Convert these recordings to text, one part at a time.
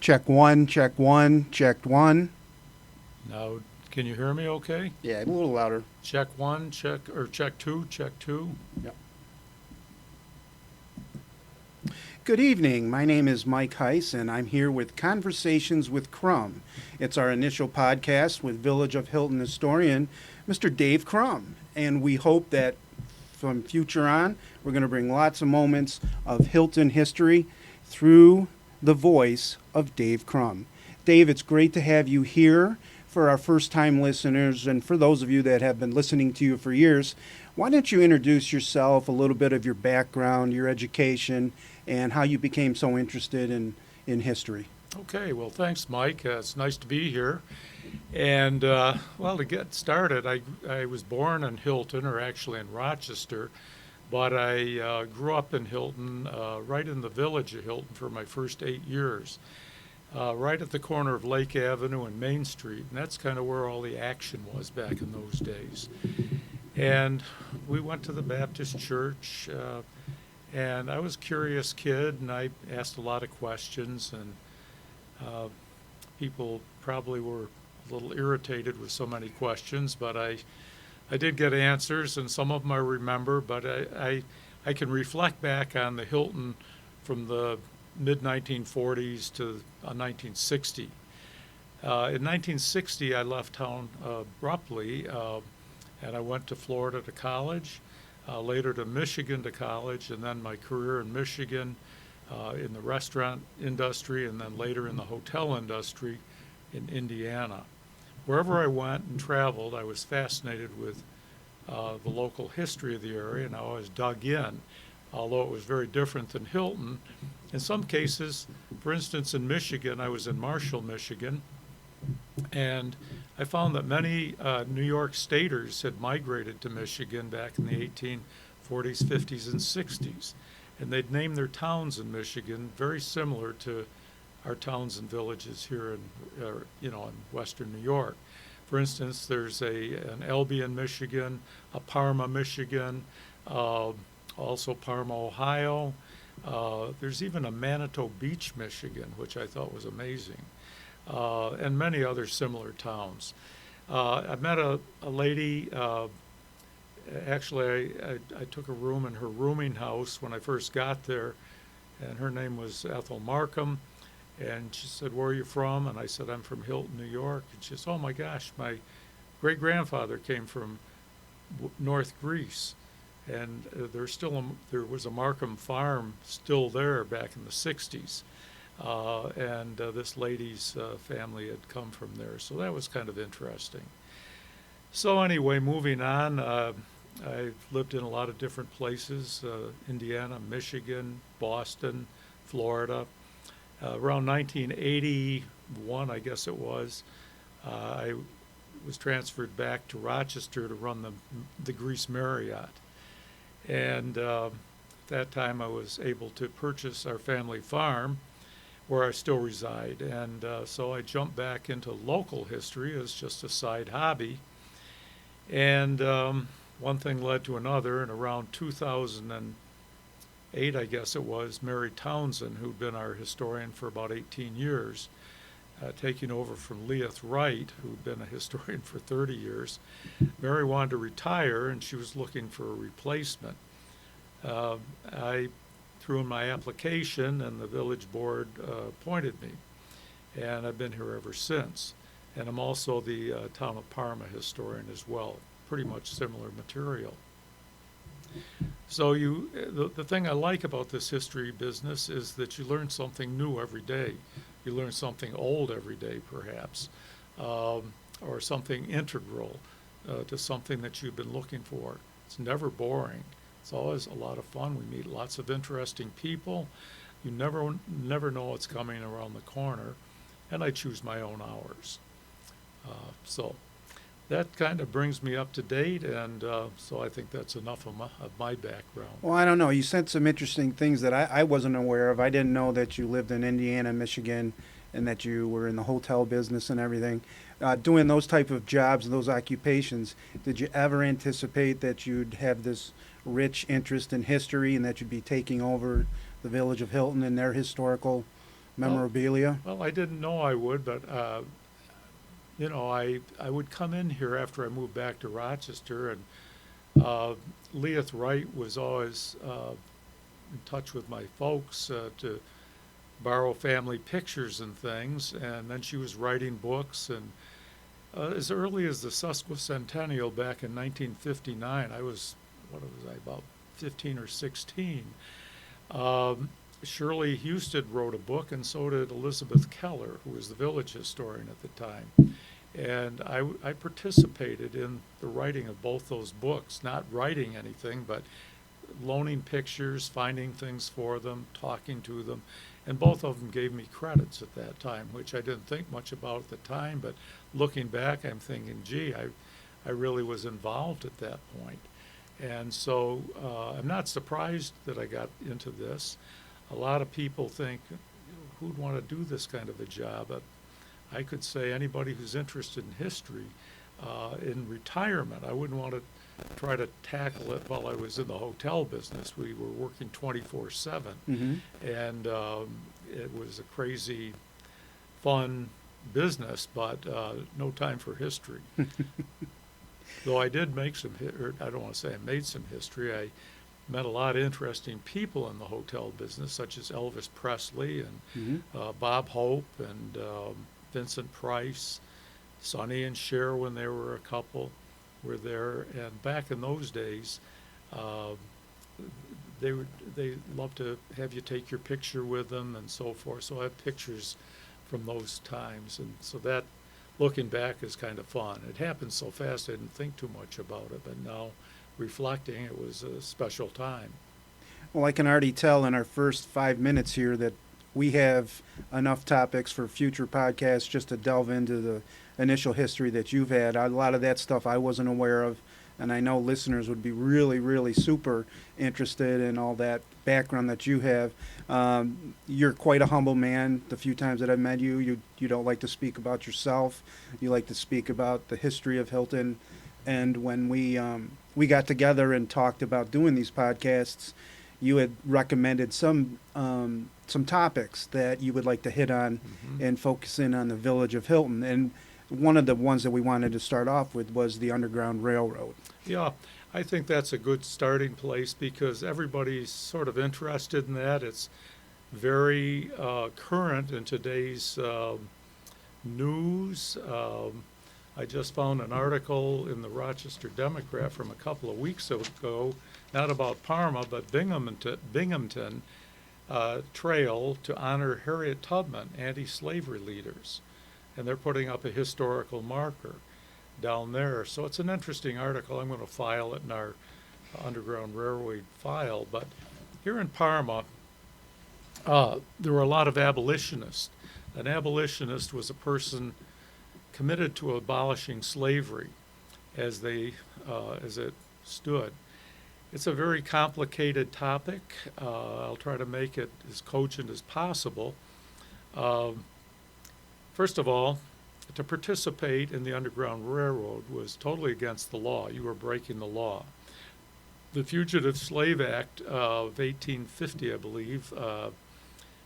Check one, check one, check one. Now, can you hear me okay? Yeah, a little louder. Check one, check two, check two. Yep. Good evening. My name is Mike Heise, and I'm here with Conversations with Crumb. It's our initial podcast with Village of Hilton historian, Mr. Dave Crumb. And we hope that from future on, we're going to bring lots of moments of Hilton history through the voice of Dave Crumb. Dave, it's great to have you here. For our first-time listeners and for those of you that have been listening to you for years, why don't you introduce yourself, a little bit of your background, your education, and how you became so interested in history? Okay, well, thanks, Mike. It's nice to be here. And, well, to get started, I was born in Hilton, or actually in Rochester, but I grew up in Hilton, right in the village of Hilton for my first 8 years. Right at the corner of Lake Avenue and Main Street, and that's kind of where all the action was back in those days. And we went to the Baptist church, and I was a curious kid, and I asked a lot of questions, and people probably were a little irritated with so many questions, but I did get answers, and some of them I remember, but I can reflect back on the Hilton from the mid-1940s to 1960. In 1960, I left town abruptly, and I went to Florida to college, later to Michigan to college, and then my career in Michigan in the restaurant industry, and then later in the hotel industry in Indiana. Wherever I went and traveled, I was fascinated with the local history of the area, and I always dug in, although it was very different than Hilton. In some cases, for instance, in Michigan, I was in Marshall, Michigan, and I found that many New York staters had migrated to Michigan back in the 1840s, 50s, and 60s, and they'd named their towns in Michigan very similar to our towns and villages here in Western New York. For instance, there's an Albion, Michigan, a Parma, Michigan, also Parma, Ohio. There's even a Manitou Beach, Michigan, which I thought was amazing, and many other similar towns. I met a lady, actually I took a room in her rooming house when I first got there, and her name was Ethel Markham, and she said, "Where are you from?" And I said, "I'm from Hilton, New York." And she said, "Oh my gosh, my great-grandfather came from North Greece." And there was a Markham farm still there back in the 60s. And this lady's family had come from there. So that was kind of interesting. So anyway, moving on, I've lived in a lot of different places, Indiana, Michigan, Boston, Florida. Around 1981, I guess it was, I was transferred back to Rochester to run the Greece Marriott. And at that time I was able to purchase our family farm where I still reside. And so I jumped back into local history as just a side hobby. And one thing led to another, and around 2008, I guess it was, Mary Townsend, who'd been our historian for about 18 years, taking over from Leith Wright, who'd been a historian for 30 years. Mary wanted to retire, and she was looking for a replacement. I threw in my application, and the village board appointed me, and I've been here ever since. And I'm also the Town of Parma historian as well, pretty much similar material. So the thing I like about this history business is that you learn something new every day. You learn something old every day, perhaps, or something integral to something that you've been looking for. It's never boring. It's always a lot of fun. We meet lots of interesting people. You never know what's coming around the corner, and I choose my own hours. So that kind of brings me up to date, and so I think that's enough of my background. Well, I don't know. You said some interesting things that I wasn't aware of. I didn't know that you lived in Indiana, Michigan, and that you were in the hotel business and everything. Doing those type of jobs, those occupations, did you ever anticipate that you'd have this rich interest in history and that you'd be taking over the village of Hilton and their historical memorabilia? Well, I didn't know I would, but I would come in here after I moved back to Rochester, and Leith Wright was always in touch with my folks to borrow family pictures and things, and then she was writing books, and as early as the Sesquicentennial back in 1959, what was I, about 15 or 16, Shirley Husted wrote a book, and so did Elizabeth Keller, who was the village historian at the time. And I participated in the writing of both those books, not writing anything, but loaning pictures, finding things for them, talking to them. And both of them gave me credits at that time, which I didn't think much about at the time, but looking back, I'm thinking, gee, I really was involved at that point. And so I'm not surprised that I got into this. A lot of people think, who'd want to do this kind of a job? But I could say anybody who's interested in history, in retirement, I wouldn't want to try to tackle it while I was in the hotel business. We were working 24/7, and it was a crazy, fun business, but no time for history. Though I did make I don't want to say I made some history. I met a lot of interesting people in the hotel business, such as Elvis Presley and Bob Hope and Vincent Price, Sonny and Cher, when they were a couple, were there. And back in those days, they loved to have you take your picture with them and so forth. So I have pictures from those times, and so that, looking back, is kind of fun. It happened so fast I didn't think too much about it, but now reflecting, it was a special time. Well, I can already tell in our first 5 minutes here that we have enough topics for future podcasts just to delve into the initial history that you've had. A lot of that stuff I wasn't aware of, and I know listeners would be really, really super interested in all that background that you have. You're quite a humble man. The few times that I've met you, you don't like to speak about yourself. You like to speak about the history of Hilton. And when we got together and talked about doing these podcasts, you had recommended some topics that you would like to hit on and focus in on the village of Hilton. And one of the ones that we wanted to start off with was the Underground Railroad. Yeah, I think that's a good starting place because everybody's sort of interested in that. It's very current in today's news. I just found an article in the Rochester Democrat from a couple of weeks ago, not about Parma, but Binghamton Trail to honor Harriet Tubman, anti-slavery leaders. And they're putting up a historical marker down there. So it's an interesting article. I'm going to file it in our Underground Railroad file. But here in Parma, there were a lot of abolitionists. An abolitionist was a person committed to abolishing slavery as it stood. It's a very complicated topic. I'll try to make it as cogent as possible. First of all, to participate in the Underground Railroad was totally against the law. You were breaking the law. The Fugitive Slave Act of 1850, I believe,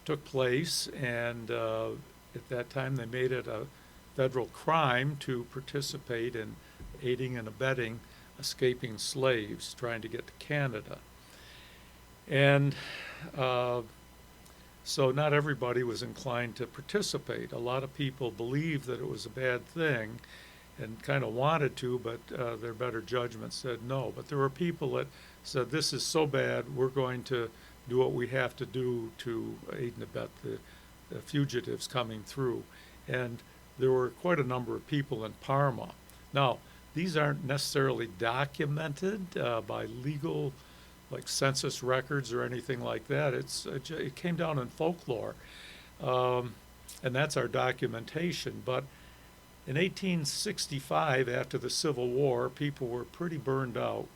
took place, and at that time they made it a federal crime to participate in aiding and abetting escaping slaves trying to get to Canada. And so not everybody was inclined to participate. A lot of people believed that it was a bad thing and kind of wanted to, but their better judgment said no. But there were people that said, this is so bad, we're going to do what we have to do to aid and abet the fugitives coming through. And there were quite a number of people in Parma. Now, these aren't necessarily documented by legal, like census records or anything like that. It came down in folklore, and that's our documentation. But in 1865, after the Civil War, people were pretty burned out.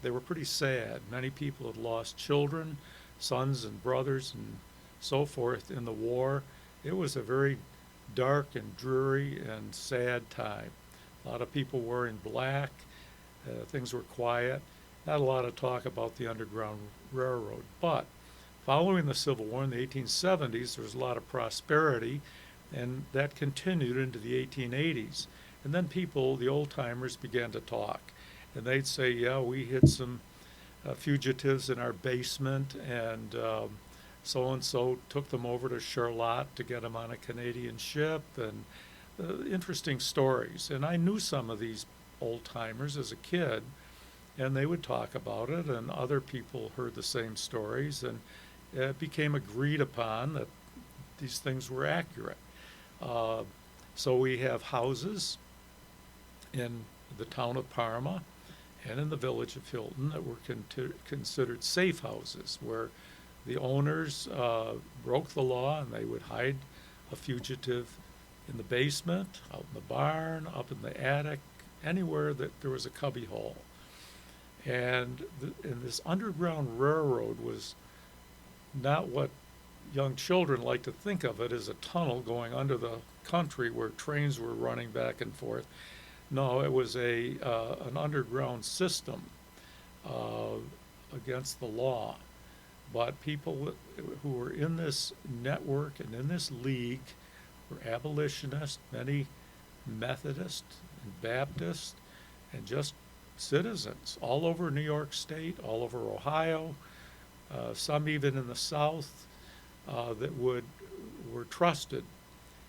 They were pretty sad. Many people had lost children, sons and brothers and so forth in the war. It was a very dark and dreary and sad time. A lot of people were in black. Things were quiet. Not a lot of talk about the Underground Railroad. But Following the Civil War in the 1870s, there was a lot of prosperity, and that continued into the 1880s. And then people, the old timers, began to talk, and they'd say, yeah, we hid some fugitives in our basement, and so-and-so took them over to Charlotte to get them on a Canadian ship, and interesting stories. And I knew some of these old timers as a kid, and they would talk about it, and other people heard the same stories, and it became agreed upon that these things were accurate. So we have houses in the town of Parma and in the village of Hilton that were considered safe houses, where the owners broke the law and they would hide a fugitive in the basement, out in the barn, up in the attic, anywhere that there was a cubby hole. And this underground railroad was not what young children like to think of it as a tunnel going under the country where trains were running back and forth. No, it was an underground system against the law. But people who were in this network and in this league were abolitionists, many Methodist and Baptist, and just citizens all over New York State, all over Ohio, some even in the South, that were trusted.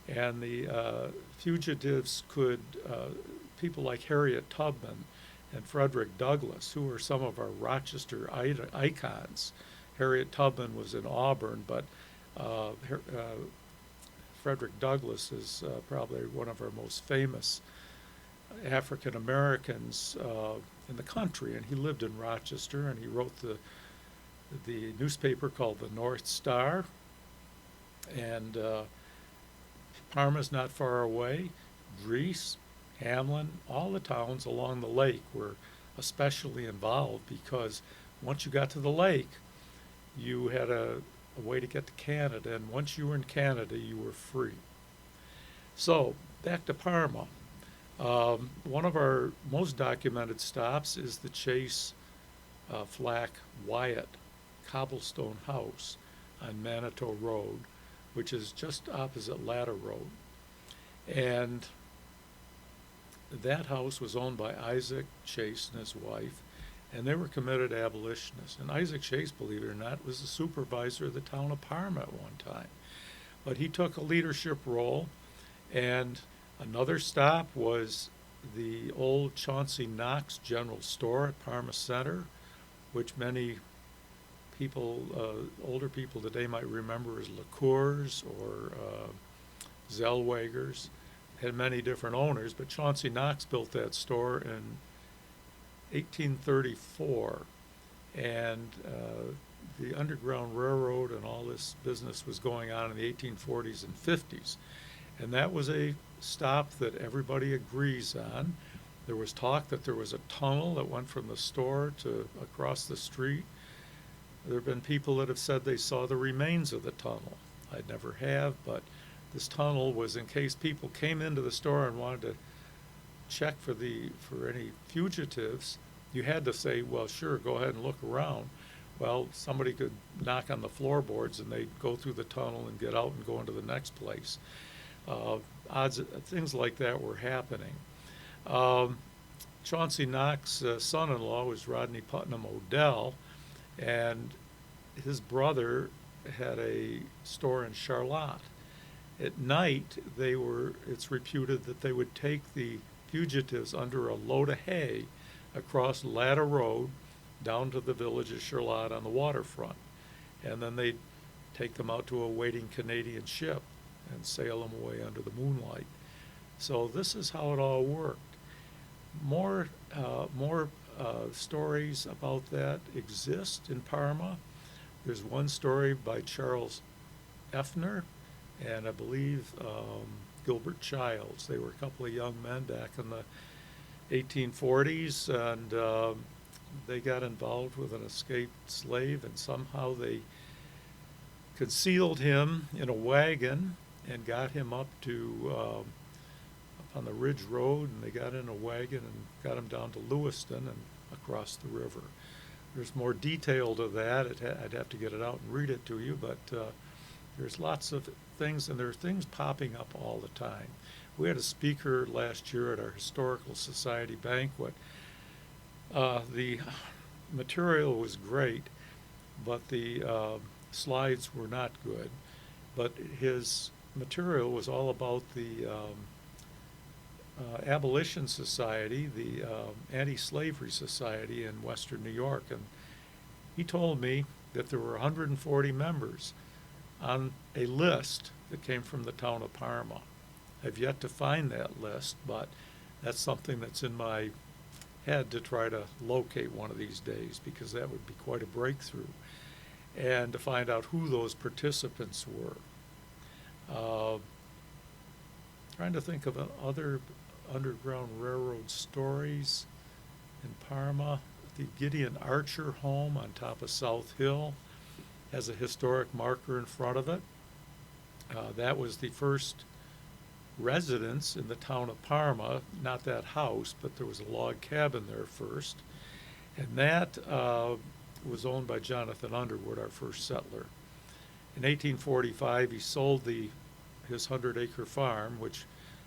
And the fugitives could, people like Harriet Tubman and Frederick Douglass, who were some of our Rochester icons. Harriet Tubman was in Auburn, but Frederick Douglass is probably one of our most famous African Americans in the country, and he lived in Rochester, and he wrote the newspaper called the North Star. And Parma's not far away. Greece, Hamlin, all the towns along the lake were especially involved, because once you got to the lake, you had a way to get to Canada, and once you were in Canada, you were free. So, back to Parma. One of our most documented stops is the Chase Flack Wyatt cobblestone house on Manitou Road, which is just opposite Ladder Road. And that house was owned by Isaac Chase and his wife, and they were committed abolitionists. And Isaac Chase, believe it or not, was the supervisor of the town of Parma at one time. But he took a leadership role, and another stop was the old Chauncey Knox General Store at Parma Center, which many people, older people today might remember as Liqueurs or Zellwegers. Had many different owners, but Chauncey Knox built that store in 1834, and the Underground Railroad and all this business was going on in the 1840s and 50s, and that was a stop that everybody agrees on. There was talk that there was a tunnel that went from the store to across the street. There have been people that have said they saw the remains of the tunnel. I never have, but this tunnel was in case people came into the store and wanted to check for any fugitives. You had to say, well, sure, go ahead and look around. Well, somebody could knock on the floorboards and they'd go through the tunnel and get out and go into the next place. Things like that were happening. Chauncey Knox's son-in-law was Rodney Putnam Odell, and his brother had a store in Charlotte. At night, it's reputed that they would take the fugitives under a load of hay across Ladder Road down to the village of Charlotte on the waterfront. And then they'd take them out to a waiting Canadian ship and sail them away under the moonlight. So this is how it all worked. More stories about that exist in Parma. There's one story by Charles Effner and I believe Gilbert Childs. They were a couple of young men back in the 1840s, and they got involved with an escaped slave, and somehow they concealed him in a wagon and got him up on the Ridge Road, and they got in a wagon and got him down to Lewiston and across the river. there's more detail to that. I'd have to get it out and read it to you, but there's lots of things, and there are things popping up all the time. We had a speaker last year at our Historical Society banquet. The material was great, but the slides were not good. But his material was all about the Abolition Society, the Anti-Slavery Society in Western New York. And he told me that there were 140 members on a list that came from the town of Parma. I've yet to find that list, but that's something that's in my head to try to locate one of these days, because that would be quite a breakthrough, and to find out who those participants were. Trying to think of other Underground Railroad stories in Parma. The Gideon Archer home on top of South Hill has a historic marker in front of it. That was the first residence in the town of Parma, not that house, but there was a log cabin there first. And that was owned by Jonathan Underwood, our first settler. In 1845, he sold his 100-acre farm, which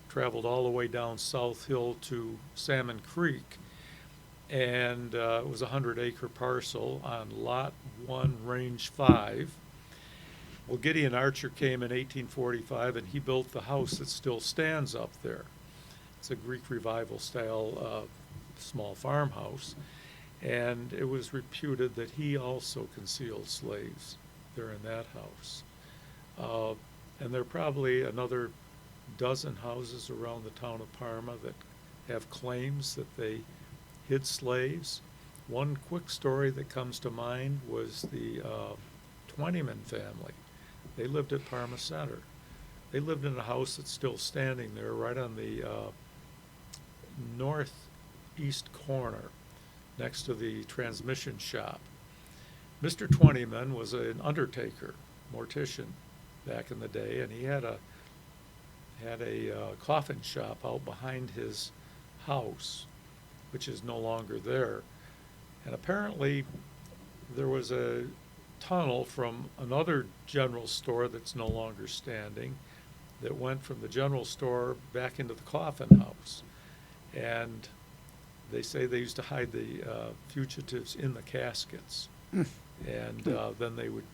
traveled all the way down South Hill to Salmon Creek, and it was a 100-acre parcel on Lot 1, Range 5. Well, Gideon Archer came in 1845, and he built the house that still stands up there. It's a Greek Revival style small farmhouse, and it was reputed that he also concealed slaves there in that house. And there are probably another dozen houses around the town of Parma that have claims that they hid slaves. One quick story that comes to mind was the Twentyman family. They lived at Parma Center. They lived in a house that's still standing there right on the northeast corner next to the transmission shop. Mr. Twentyman was an undertaker, mortician back in the day, and he had a coffin shop out behind his house, which is no longer there. And apparently there was a tunnel from another general store that's no longer standing that went from the general store back into the coffin house. And they say they used to hide the fugitives in the caskets. And then they would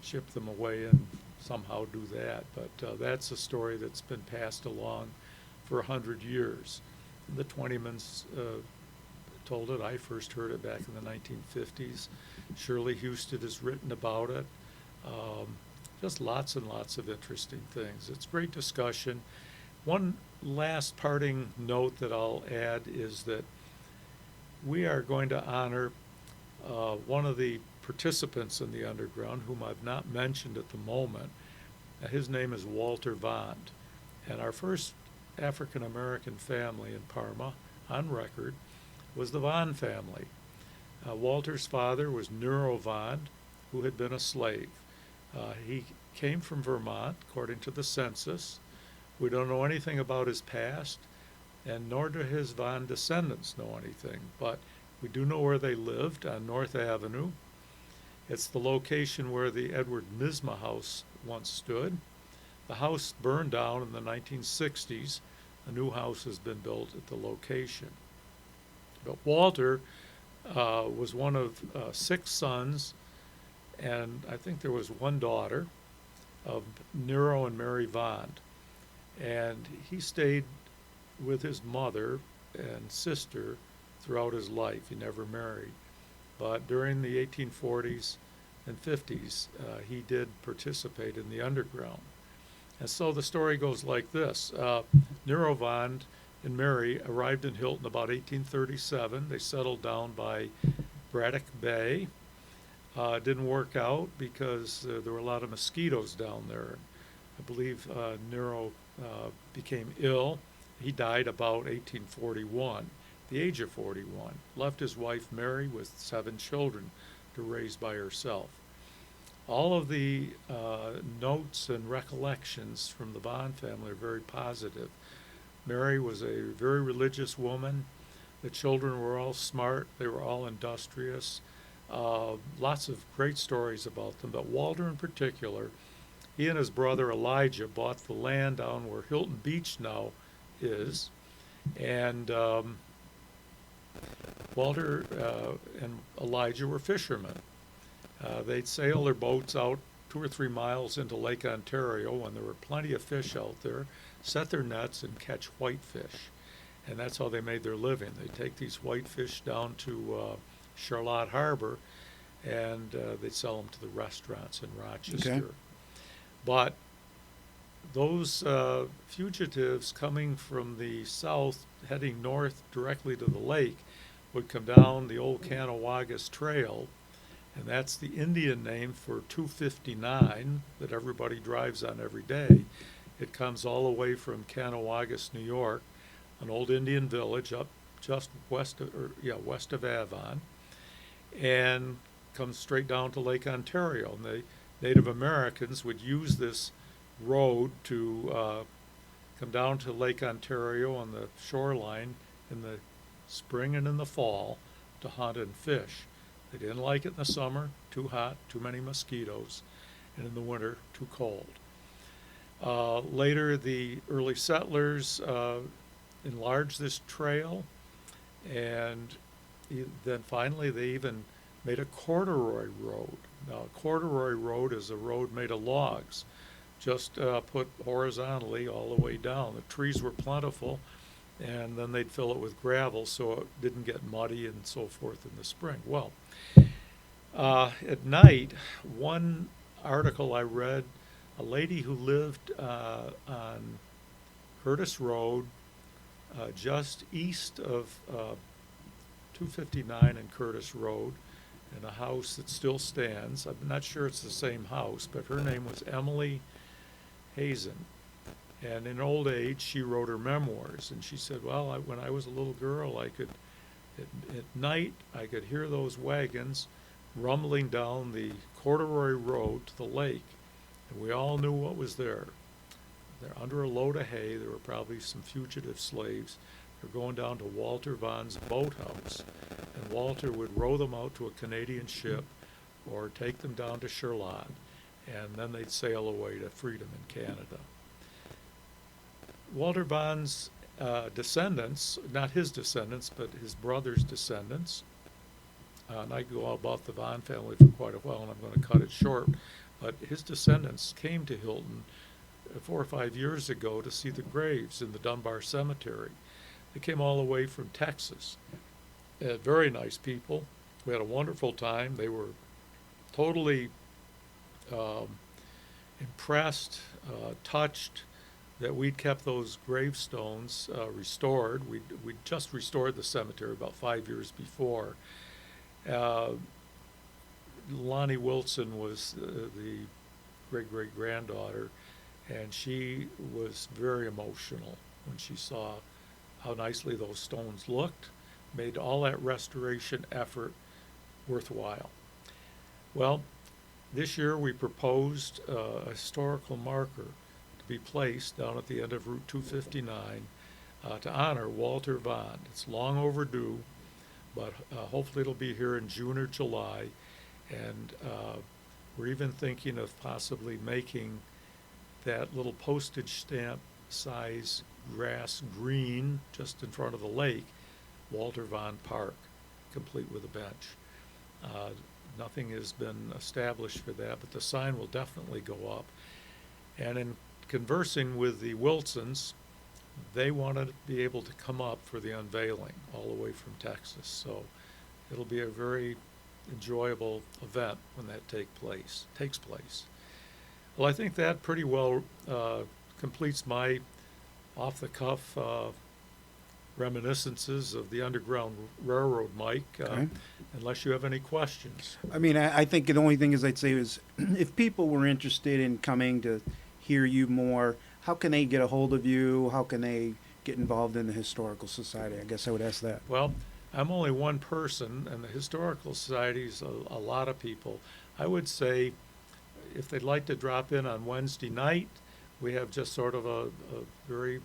ship them away and somehow do that. But that's a story that's been passed along for 100 years. The Twentymans told it. I first heard it back in the 1950s. Shirley Houston has written about it. Just lots and lots of interesting things. It's great discussion. One last parting note that I'll add is that we are going to honor one of the participants in the Underground, whom I've not mentioned at the moment. His name is Walter Vond. And our first African-American family in Parma, on record, was the Vond family. Walter's father was Nero Vond, who had been a slave. He came from Vermont, according to the census. We don't know anything about his past, and nor do his Vond descendants know anything, but we do know where they lived, on North Avenue. It's the location where the Edward Misma house once stood. The house burned down in the 1960s. A new house has been built at the location. But Walter was one of 6 sons, and I think there was one daughter, of Nero and Mary Vond. And he stayed with his mother and sister throughout his life. He never married. But during the 1840s and 50s, he did participate in the Underground. And so the story goes like this. Nero Vond and Mary arrived in Hilton about 1837. They settled down by Braddock Bay. It didn't work out because there were a lot of mosquitoes down there. I believe Nero became ill. He died about 1841, the age of 41. Left his wife Mary with 7 children to raise by herself. All of the notes and recollections from the Vond family are very positive. Mary was a very religious woman. The children were all smart. They were all industrious. Lots of great stories about them, but Walter in particular, he and his brother Elijah bought the land down where Hilton Beach now is, and Walter and Elijah were fishermen. They'd sail their boats out 2 or 3 miles into Lake Ontario when there were plenty of fish out there, set their nets and catch whitefish. And that's how they made their living. They'd take these whitefish down to Charlotte Harbor, and they'd sell them to the restaurants in Rochester. Okay. But those fugitives coming from the south, heading north directly to the lake, would come down the old Canawagas Trail, and that's the Indian name for 259 that everybody drives on every day. It comes all the way from Canawagas, New York, an old Indian village up just west of Avon, and comes straight down to Lake Ontario. And the Native Americans would use this road to come down to Lake Ontario on the shoreline in the spring and in the fall to hunt and fish. They didn't like it in the summer, too hot, too many mosquitoes, and in the winter, too cold. Later, the early settlers enlarged this trail, and then finally they even made a corduroy road. Now, a corduroy road is a road made of logs, just put horizontally all the way down. The trees were plentiful, and then they'd fill it with gravel so it didn't get muddy and so forth in the spring. Well, at night, one article I read, a lady who lived on Curtis Road, just east of 259 and Curtis Road, in a house that still stands. I'm not sure it's the same house, but her name was Emily Heise. And in old age, she wrote her memoirs, and she said, well, when I was a little girl, at night, I could hear those wagons rumbling down the corduroy road to the lake, and we all knew what was there. They're under a load of hay. There were probably some fugitive slaves. They're going down to Walter Vaughn's boathouse, and Walter would row them out to a Canadian ship or take them down to Charlotte, and then they'd sail away to freedom in Canada. Walter Vaughn's descendants, not his descendants, but his brother's descendants, and I go about the Vaughn family for quite a while, and I'm going to cut it short, but his descendants came to Hilton 4 or 5 years ago to see the graves in the Dunbar Cemetery. They came all the way from Texas. Very nice people. We had a wonderful time. They were totally impressed, touched that we'd kept those gravestones restored. We'd just restored the cemetery about 5 years before. Lonnie Wilson was the great-great-granddaughter, and she was very emotional when she saw how nicely those stones looked, made all that restoration effort worthwhile. Well, this year we proposed a historical marker to be placed down at the end of Route 259 to honor Walter Vaughn. It's long overdue, but hopefully it'll be here in June or July, and we're even thinking of possibly making that little postage stamp size grass green just in front of the lake, Walter Vaughn Park, complete with a bench. Nothing has been established for that, but the sign will definitely go up. And in conversing with the Wilsons, they want to be able to come up for the unveiling all the way from Texas. So it'll be a very enjoyable event when that takes place. Well, I think that pretty well completes my off-the-cuff reminiscences of the Underground Railroad, Mike, Okay. unless you have any questions. I mean, I think the only thing is I'd say is if people were interested in coming to hear you more, how can they get a hold of you? How can they get involved in the Historical Society? I guess I would ask that. Well, I'm only one person, and the Historical Society's a lot of people. I would say if they'd like to drop in on Wednesday night, we have just sort of a very,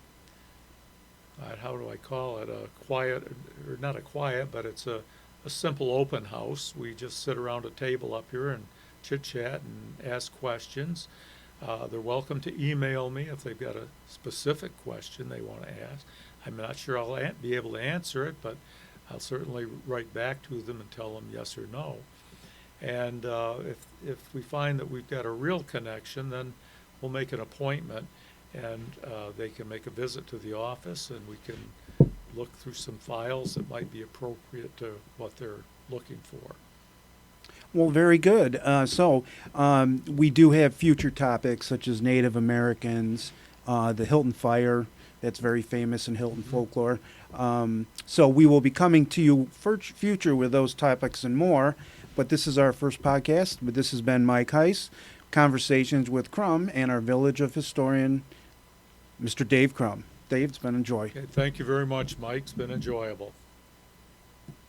how do I call it, a quiet, or not a quiet, but it's a a simple open house. We just sit around a table up here and chit-chat and ask questions. They're welcome to email me if they've got a specific question they want to ask. I'm not sure I'll be able to answer it, but I'll certainly write back to them and tell them yes or no. And if we find that we've got a real connection, then we'll make an appointment, and they can make a visit to the office, and we can look through some files that might be appropriate to what they're looking for. Well, very good. We do have future topics such as Native Americans, the Hilton fire, that's very famous in Hilton folklore. So we will be coming to you future with those topics and more. But this is our first podcast. But this has been Mike Heise, Conversations with Crumb, and our Village of Historian, Mr. Dave Crumb. Dave, it's been a joy. Okay, thank you very much, Mike. It's been enjoyable.